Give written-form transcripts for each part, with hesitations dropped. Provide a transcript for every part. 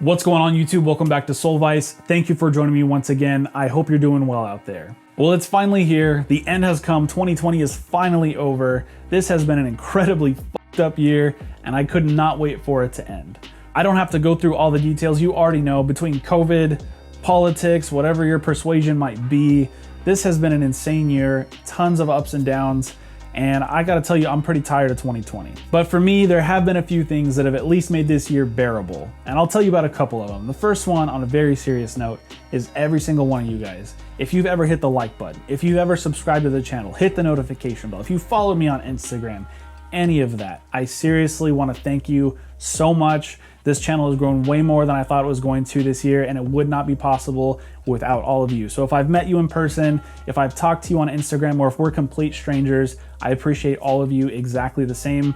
What's going on YouTube? Welcome back to Solvice. Thank you for joining me once again. I hope you're doing well out there. Well, it's finally here. The end has come. 2020 is finally over. This has been an incredibly fucked up year and I could not wait for it to end. I don't have to go through all the details. You already know, between COVID, politics, whatever your persuasion might be, this has been an insane year, tons of ups and downs. And I gotta tell you, I'm pretty tired of 2020. But for me, there have been a few things that have at least made this year bearable. And I'll tell you about a couple of them. The first one, on a very serious note, is every single one of you guys. If you've ever hit the like button, if you've ever subscribed to the channel, hit the notification bell, if you follow me on Instagram, any of that, I seriously wanna thank you so much. This channel has grown way more than I thought it was going to this year, and it would not be possible without all of you. So if I've met you in person, if I've talked to you on Instagram, or if we're complete strangers, I appreciate all of you exactly the same.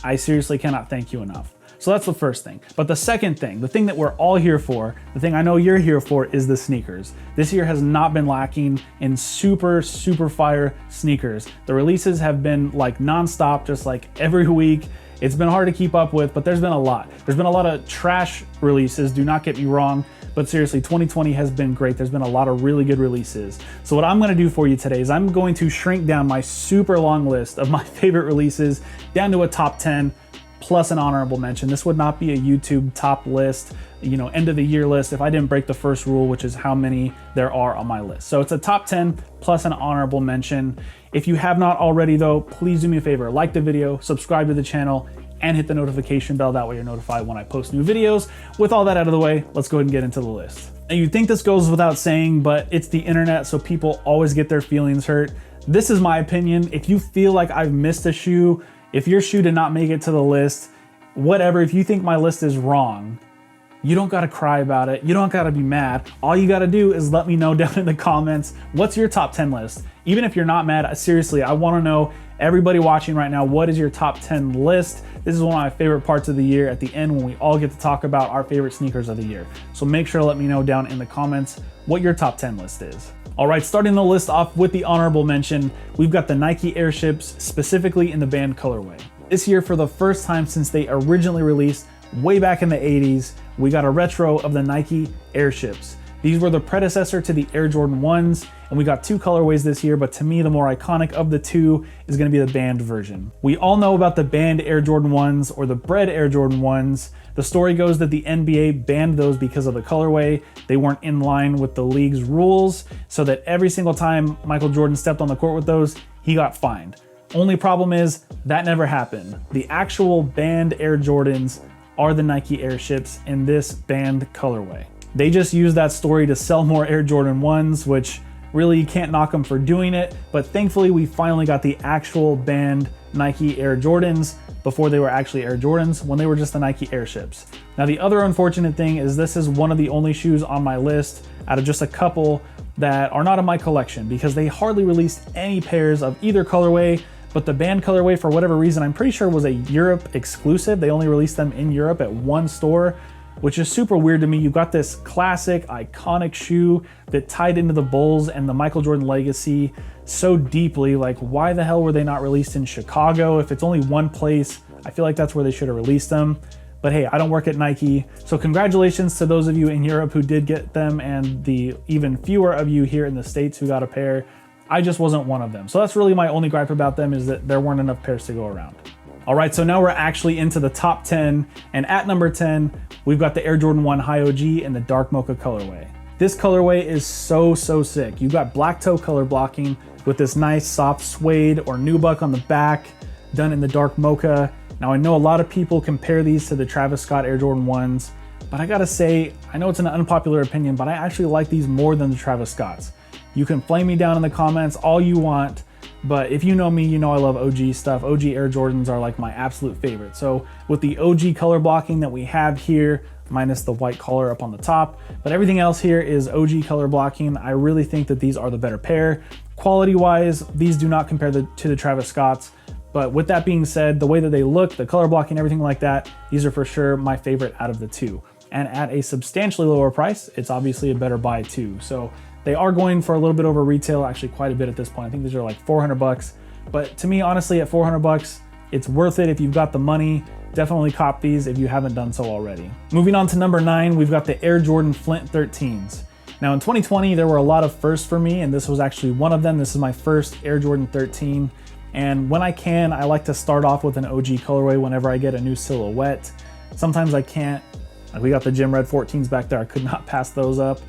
I seriously cannot thank you enough. So that's the first thing. But the second thing, the thing that we're all here for, the thing I know you're here for, is the sneakers. This year has not been lacking in super fire sneakers. The releases have been like nonstop, just like every week. It's been hard to keep up with, but there's been a lot. There's been a lot of trash releases, do not get me wrong, but seriously, 2020 has been great. There's been a lot of really good releases. So what I'm gonna do for you today is I'm going to shrink down my super long list of my favorite releases down to a top 10 plus an honorable mention. This would not be a YouTube top list, end of the year list if I didn't break the first rule, which is how many there are on my list. So it's a top 10 plus an honorable mention. If you have not already though, please do me a favor, like the video, subscribe to the channel, and hit the notification bell. That way you're notified when I post new videos. With all that out of the way, let's go ahead and get into the list. And you'd think this goes without saying, but it's the internet, so people always get their feelings hurt. This is my opinion. If you feel like I've missed a shoe, if your shoe did not make it to the list, whatever, if you think my list is wrong, you don't gotta cry about it. You don't gotta be mad. All you gotta do is let me know down in the comments, what's your top 10 list? Even if you're not mad, seriously, I wanna know, everybody watching right now, what is your top 10 list? This is one of my favorite parts of the year at the end when we all get to talk about our favorite sneakers of the year. So make sure to let me know down in the comments what your top 10 list is. All right, starting the list off with the honorable mention, we've got the Nike Airships, specifically in the band colorway. This year, for the first time since they originally released way back in the 80s, we got a retro of the Nike Airships. These were the predecessor to the Air Jordan 1s, and we got two colorways this year, but to me, the more iconic of the two is gonna be the band version. We all know about the banned Air Jordan 1s, or the bred Air Jordan 1s. The story goes that the NBA banned those because of the colorway. They weren't in line with the league's rules, so that every single time Michael Jordan stepped on the court with those, he got fined. Only problem is, that never happened. The actual banned Air Jordans are the Nike Airships in this banned colorway. They just used that story to sell more Air Jordan 1s, which really you can't knock them for doing it, but thankfully we finally got the actual banned Nike Air Jordans before they were actually Air Jordans, when they were just the Nike Airships. Now the other unfortunate thing is this is one of the only shoes on my list out of just a couple that are not in my collection, because they hardly released any pairs of either colorway, but the band colorway, for whatever reason, I'm pretty sure was a Europe exclusive. They only released them in Europe at one store, which is super weird to me. You've got this classic, iconic shoe that tied into the Bulls and the Michael Jordan legacy so deeply. Like, why the hell were they not released in Chicago? If it's only one place, I feel like that's where they should have released them. But hey, I don't work at Nike, so congratulations to those of you in Europe who did get them, and the even fewer of you here in the States who got a pair. I just wasn't one of them. So that's really my only gripe about them, is that there weren't enough pairs to go around. All right, so now we're actually into the top 10, and at number 10, we've got the Air Jordan 1 High OG in the dark mocha colorway. This colorway is so sick. You've got black toe color blocking with this nice soft suede or nubuck on the back, done in the dark mocha. Now I know a lot of people compare these to the Travis Scott Air Jordan 1s, but I gotta say, I know it's an unpopular opinion, but I actually like these more than the Travis Scotts. You can flame me down in the comments all you want, but if you know me, you know I love OG stuff. OG Air Jordans are like my absolute favorite. So with the OG color blocking that we have here, minus the white collar up on the top, but everything else here is OG color blocking, I really think that these are the better pair. Quality wise, these do not compare to the Travis Scotts, but with that being said, the way that they look, the color blocking, everything like that, these are for sure my favorite out of the two. And at a substantially lower price, it's obviously a better buy too. So they are going for a little bit over retail, actually quite a bit at this point. I think these are like 400 bucks. But to me, honestly, at 400 bucks, it's worth it if you've got the money Definitely cop these if you haven't done so already. Moving on to number 9, we've got the Air Jordan Flint 13s. Now in 2020, there were a lot of firsts for me, and this was actually one of them. This is my first Air Jordan 13. And when I can, I like to start off with an OG colorway whenever I get a new silhouette. Sometimes I can't. Like we got the Gym Red 14s back there. I could not pass those up.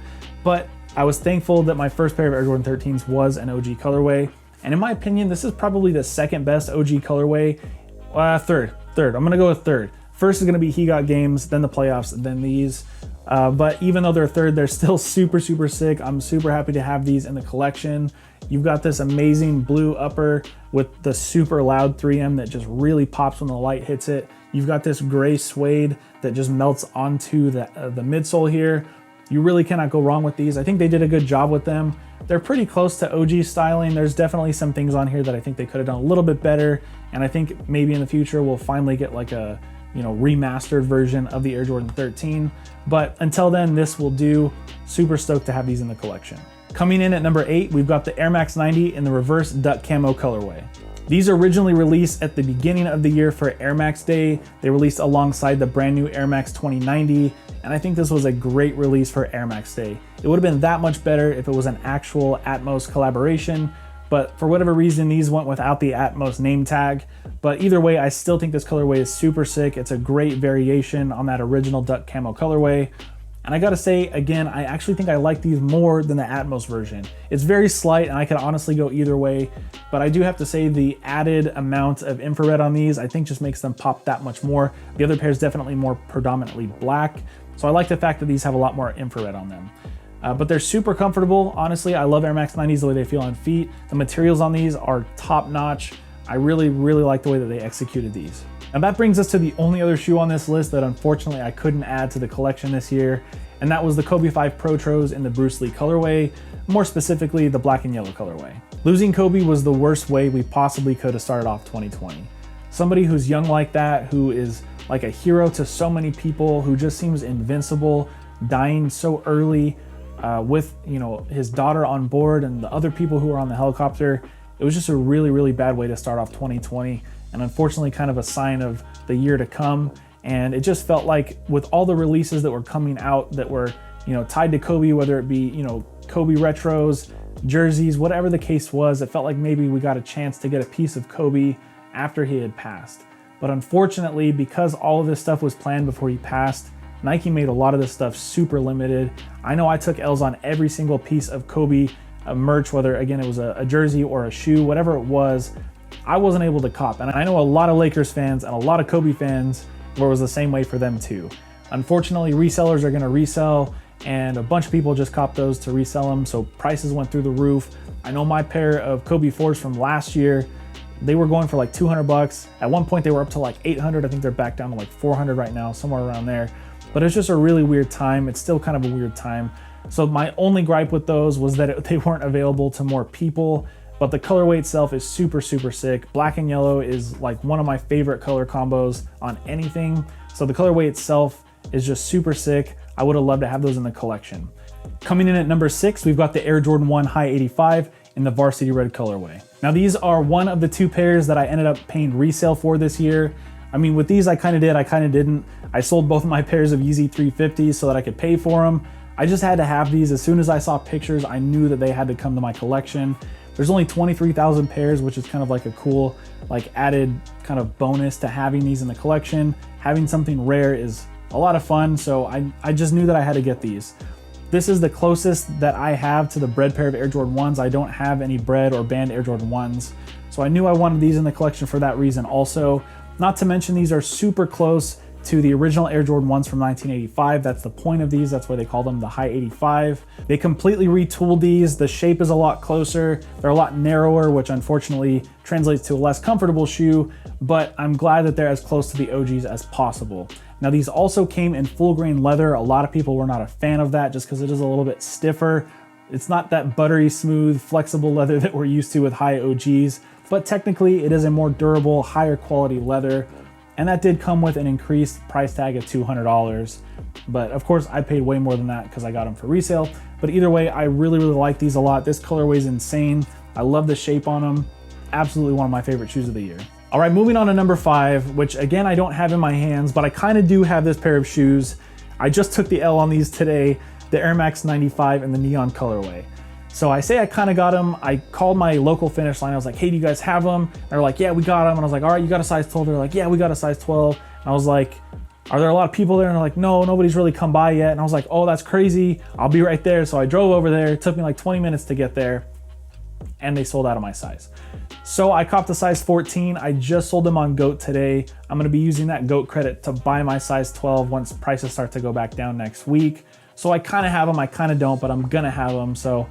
But I was thankful that my first pair of Air Jordan 13s was an OG colorway. And in my opinion, this is probably the second best OG colorway. Third. I'm gonna go with third. First is gonna be He Got Games, then the playoffs, then these. But even though they're third, they're still super sick. I'm super happy to have these in the collection. You've got this amazing blue upper with the super loud 3M that just really pops when the light hits it. You've got this gray suede that just melts onto the midsole here. You really cannot go wrong with these. I think they did a good job with them. They're pretty close to OG styling. There's definitely some things on here that I think they could have done a little bit better. And I think maybe in the future we'll finally get like a remastered version of the Air Jordan 13. But until then, this will do. Super stoked to have these in the collection. Coming in at number 8, we've got the Air Max 90 in the reverse duck camo colorway. These originally released at the beginning of the year for Air Max Day. They released alongside the brand new Air Max 2090, and I think this was a great release for Air Max Day. It would have been that much better if it was an actual Atmos collaboration, but for whatever reason, these went without the Atmos name tag. But either way, I still think this colorway is super sick. It's a great variation on that original duck camo colorway. And I gotta say, again, I actually think I like these more than the Atmos version. It's very slight and I could honestly go either way, but I do have to say the added amount of infrared on these, I think just makes them pop that much more. The other pair is definitely more predominantly black. So I like the fact that these have a lot more infrared on them. But they're super comfortable. Honestly, I love Air Max 90s, the way they feel on feet. The materials on these are top notch. I really like the way that they executed these. And that brings us to the only other shoe on this list that unfortunately I couldn't add to the collection this year, and that was the Kobe 5 Protros in the Bruce Lee colorway, more specifically the black and yellow colorway. Losing Kobe was the worst way we possibly could have started off 2020. Somebody who's young like that, who is like a hero to so many people, who just seems invincible, dying so early with his daughter on board and the other people who were on the helicopter. It was just a really bad way to start off 2020. And unfortunately kind of a sign of the year to come. And it just felt like with all the releases that were coming out that were, tied to Kobe, whether it be, Kobe retros, jerseys, whatever the case was, it felt like maybe we got a chance to get a piece of Kobe after he had passed. But unfortunately, because all of this stuff was planned before he passed, Nike made a lot of this stuff super limited. I know I took L's on every single piece of Kobe merch, whether again it was a jersey or a shoe, whatever it was. I wasn't able to cop, and I know a lot of Lakers fans and a lot of Kobe fans where it was the same way for them too. Unfortunately, resellers are gonna resell, and a bunch of people just copped those to resell them, so prices went through the roof. I know my pair of Kobe 4s from last year, they were going for like 200 bucks. At one point they were up to like 800. I think they're back down to like 400 right now, somewhere around there. But it's just a really weird time. It's still kind of a weird time. So my only gripe with those was that they weren't available to more people. But the colorway itself is super sick. Black and yellow is like one of my favorite color combos on anything. So the colorway itself is just super sick. I would have loved to have those in the collection. Coming in at number 6, we've got the Air Jordan 1 High 85 in the Varsity Red colorway. Now these are one of the 2 pairs that I ended up paying resale for this year. I mean, with these I kind of did, I kind of didn't. I sold both of my pairs of Yeezy 350s so that I could pay for them. I just had to have these. As soon as I saw pictures, I knew that they had to come to my collection. There's only 23,000 pairs, which is kind of like a cool, like added kind of bonus to having these in the collection. Having something rare is a lot of fun, so I just knew that I had to get these. This is the closest that I have to the bred pair of Air Jordan 1s. I don't have any bred or banned Air Jordan 1s, so I knew I wanted these in the collection for that reason also. Not to mention these are super close to the original Air Jordan 1s from 1985. That's the point of these. That's why they call them the High 85. They completely retooled these. The shape is a lot closer. They're a lot narrower, which unfortunately translates to a less comfortable shoe, but I'm glad that they're as close to the OGs as possible. Now these also came in full grain leather. A lot of people were not a fan of that just because it is a little bit stiffer. It's not that buttery smooth, flexible leather that we're used to with high OGs, but technically it is a more durable, higher quality leather. And that did come with an increased price tag of $200. But of course I paid way more than that because I got them for resale. But either way, I really like these a lot. This colorway is insane. I love the shape on them. Absolutely one of my favorite shoes of the year. All right, moving on to number 5, which again, I don't have in my hands, but I kind of do have this pair of shoes. I just took the L on these today, the Air Max 95 in the neon colorway. So I say I kind of got them. I called my local Finish Line. I was like, hey, do you guys have them? And they're like, yeah, we got them. And I was like, all right, you got a size 12? They're like, yeah, we got a size 12. And I was like, are there a lot of people there? And they're like, no, nobody's really come by yet. And I was like, oh, that's crazy. I'll be right there. So I drove over there. It took me like 20 minutes to get there, and they sold out of my size. So I copped the size 14. I just sold them on GOAT today. I'm gonna be using that GOAT credit to buy my size 12 once prices start to go back down next week. So I kind of have them, I kind of don't, but I'm gonna have them. So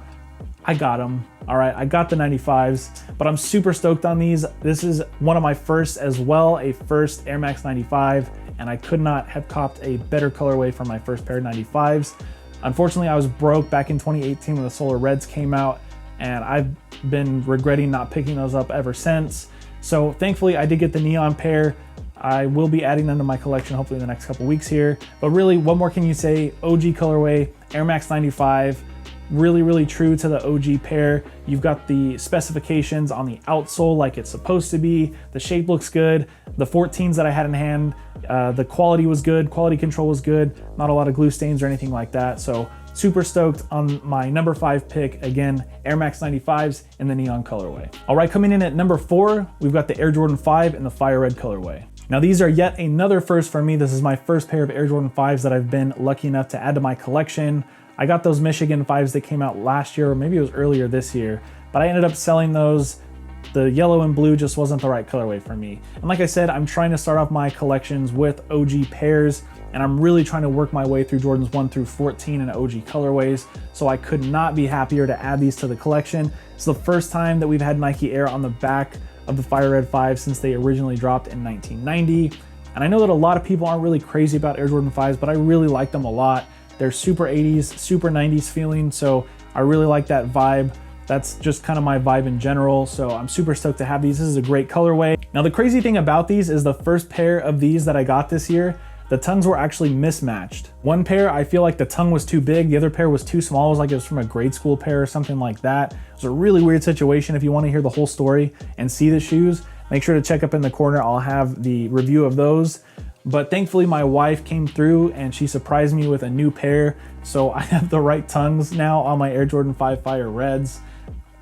I got them. All right, I got the 95s, but I'm super stoked on these. This is one of my first as well, a first Air Max 95, and I could not have copped a better colorway for my first pair of 95s. Unfortunately, I was broke back in 2018 when the Solar Reds came out, and I've been regretting not picking those up ever since. So thankfully I did get the neon pair. I will be adding them to my collection hopefully in the next couple weeks here. But really, what more can you say? OG colorway, Air Max 95, really true to the OG pair. You've got the specifications on the outsole like it's supposed to be. The shape looks good. The 14s that I had in hand, the quality was good, quality control was good, not a lot of glue stains or anything like that. So super stoked on my number 5 pick. Again, Air Max 95s in the neon colorway. All right, coming in at number 4, we've got the Air Jordan 5 in the fire red colorway. Now these are yet another first for me. This is my first pair of Air Jordan 5s that I've been lucky enough to add to my collection. I got those Michigan 5s that came out last year, or maybe it was earlier this year, but I ended up selling those. The yellow and blue just wasn't the right colorway for me. And like I said, I'm trying to start off my collections with OG pairs, and I'm really trying to work my way through Jordans 1 through 14 in OG colorways. So I could not be happier to add these to the collection. It's the first time that we've had Nike Air on the back of the Fire Red 5 since they originally dropped in 1990. And I know that a lot of people aren't really crazy about Air Jordan 5s, but I really like them a lot. They're super 80s, super 90s feeling, so I really like that vibe. That's just kind of my vibe in general, so I'm super stoked to have these. This is a great colorway. Now the crazy thing about these is the first pair of these that I got this year, the tongues were actually mismatched. One pair, I feel like the tongue was too big, the other pair was too small. It was like it was from a grade school pair or something like that. It was a really weird situation. If you want to hear the whole story and see the shoes, make sure to check up in the corner. I'll have the review of those. But thankfully my wife came through and she surprised me with a new pair. So I have the right tongues now on my Air Jordan 5 Fire Reds.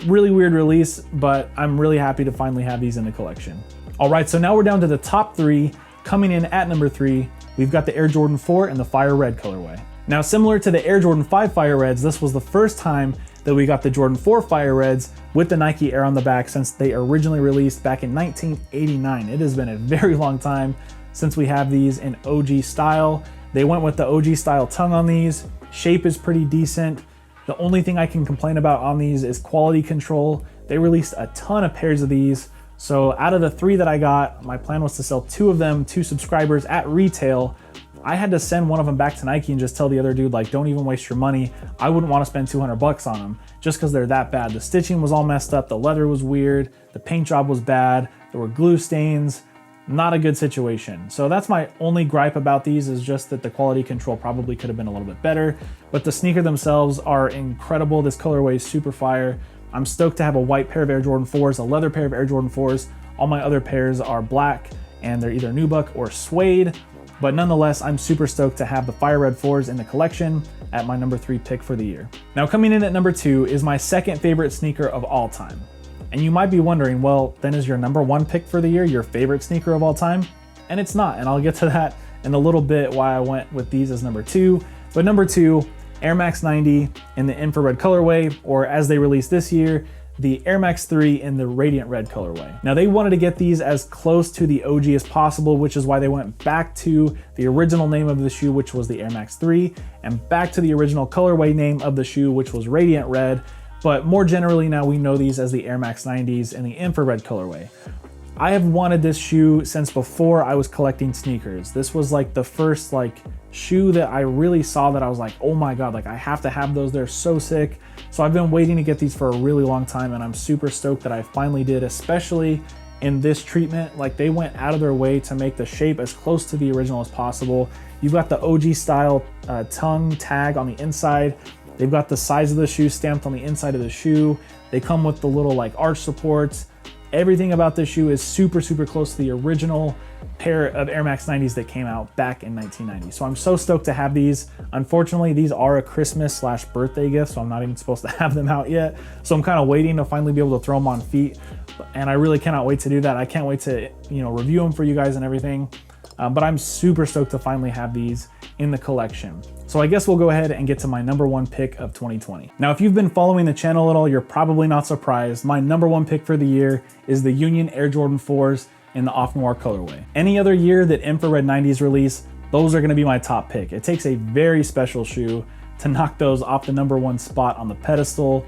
Really weird release, but I'm really happy to finally have these in the collection. All right, so now we're down to the top 3. Coming in at number 3, we've got the Air Jordan 4 in the Fire Red colorway. Now similar to the Air Jordan 5 Fire Reds, this was the first time that we got the Jordan 4 Fire Reds with the Nike Air on the back since they originally released back in 1989. It has been a very long time since we have these in OG style. They went with the OG style tongue on these. Shape is pretty decent. The only thing I can complain about on these is quality control. They released a ton of pairs of these. So out of the 3 that I got, my plan was to sell 2 of them to subscribers at retail. I had to send one of them back to Nike and just tell the other dude, like, don't even waste your money. I wouldn't want to spend 200 bucks on them just because they're that bad. The stitching was all messed up. The leather was weird. The paint job was bad. There were glue stains. Not a good situation. So that's my only gripe about these, is just that the quality control probably could have been a little bit better, but the sneaker themselves are incredible. This colorway is super fire. I'm stoked to have a white pair of Air Jordan 4s, a leather pair of Air Jordan 4s. All my other pairs are black and they're either nubuck or suede, but nonetheless, I'm super stoked to have the Fire Red 4s in the collection at my number 3 pick for the year. Now coming in at number 2 is my second favorite sneaker of all time. And you might be wondering, well, then is your number 1 pick for the year your favorite sneaker of all time? And it's not, and I'll get to that in a little bit why I went with these as number 2. But number 2, Air Max 90 in the infrared colorway, or as they released this year, the Air Max 3 in the radiant red colorway. Now they wanted to get these as close to the OG as possible, which is why they went back to the original name of the shoe, which was the Air Max 3, and back to the original colorway name of the shoe, which was radiant red. But more generally now we know these as the Air Max 90s in the infrared colorway. I have wanted this shoe since before I was collecting sneakers. This was like the first shoe that I really saw that I was like, oh my God, I have to have those. They're so sick. So I've been waiting to get these for a really long time, and I'm super stoked that I finally did, especially in this treatment. Like, they went out of their way to make the shape as close to the original as possible. You've got the OG style tongue tag on the inside. They've got the size of the shoe stamped on the inside of the shoe. They come with the little arch supports. Everything about this shoe is super, super close to the original pair of Air Max 90s that came out back in 1990. So I'm so stoked to have these. Unfortunately, these are a Christmas/birthday gift, so I'm not even supposed to have them out yet. So I'm kind of waiting to finally be able to throw them on feet. And I really cannot wait to do that. I can't wait to, review them for you guys and everything. But I'm super stoked to finally have these in the collection. So I guess we'll go ahead and get to my number one pick of 2020. Now, if you've been following the channel at all, you're probably not surprised. My number one pick for the year is the Union Air Jordan 4s in the Off Noir colorway. Any other year that Infrared 90s release, those are gonna be my top pick. It takes a very special shoe to knock those off the number one spot on the pedestal,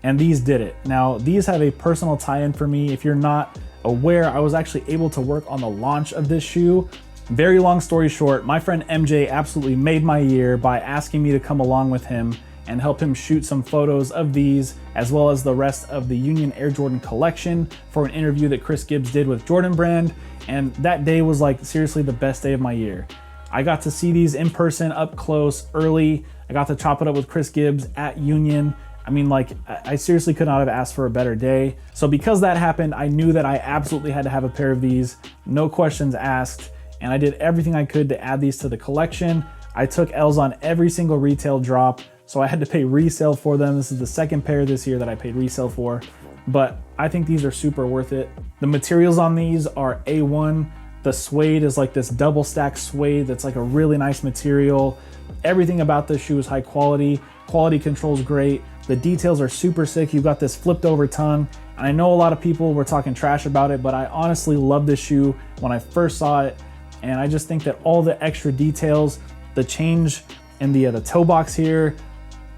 and these did it. Now, these have a personal tie-in for me. If you're not aware, I was actually able to work on the launch of this shoe. Very long story short, my friend MJ absolutely made my year by asking me to come along with him and help him shoot some photos of these, as well as the rest of the Union Air Jordan collection for an interview that Chris Gibbs did with Jordan Brand. And that day was like seriously the best day of my year. I got to see these in person up close early. I got to chop it up with Chris Gibbs at Union. I mean, like, I seriously could not have asked for a better day. So because that happened, I knew that I absolutely had to have a pair of these, no questions asked. And I did everything I could to add these to the collection. I took L's on every single retail drop, so I had to pay resale for them. This is the second pair this year that I paid resale for, but I think these are super worth it. The materials on these are A1. The suede is like this double stack suede that's like a really nice material. Everything about this shoe is high quality. Quality control's great. The details are super sick. You've got this flipped over tongue. And I know a lot of people were talking trash about it, but I honestly love this shoe when I first saw it. And I just think that all the extra details, the change in the toe box here,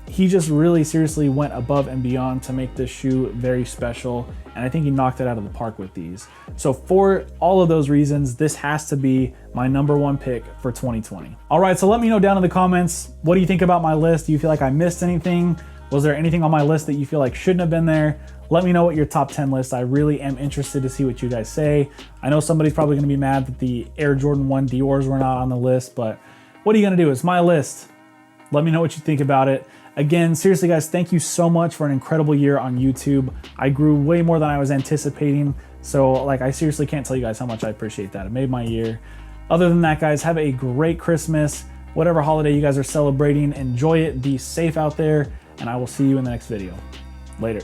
he just really seriously went above and beyond to make this shoe very special. And I think he knocked it out of the park with these. So for all of those reasons, this has to be my number one pick for 2020. All right, so let me know down in the comments, what do you think about my list? Do you feel like I missed anything? Was there anything on my list that you feel like shouldn't have been there? Let me know what your top 10 list. I really am interested to see what you guys say. I know somebody's probably gonna be mad that the Air Jordan 1 Dior's were not on the list, but what are you gonna do? It's my list. Let me know what you think about it. Again, seriously guys, thank you so much for an incredible year on YouTube. I grew way more than I was anticipating. So like, I seriously can't tell you guys how much I appreciate that. It made my year. Other than that, guys, have a great Christmas. Whatever holiday you guys are celebrating, enjoy it, be safe out there, and I will see you in the next video. Later.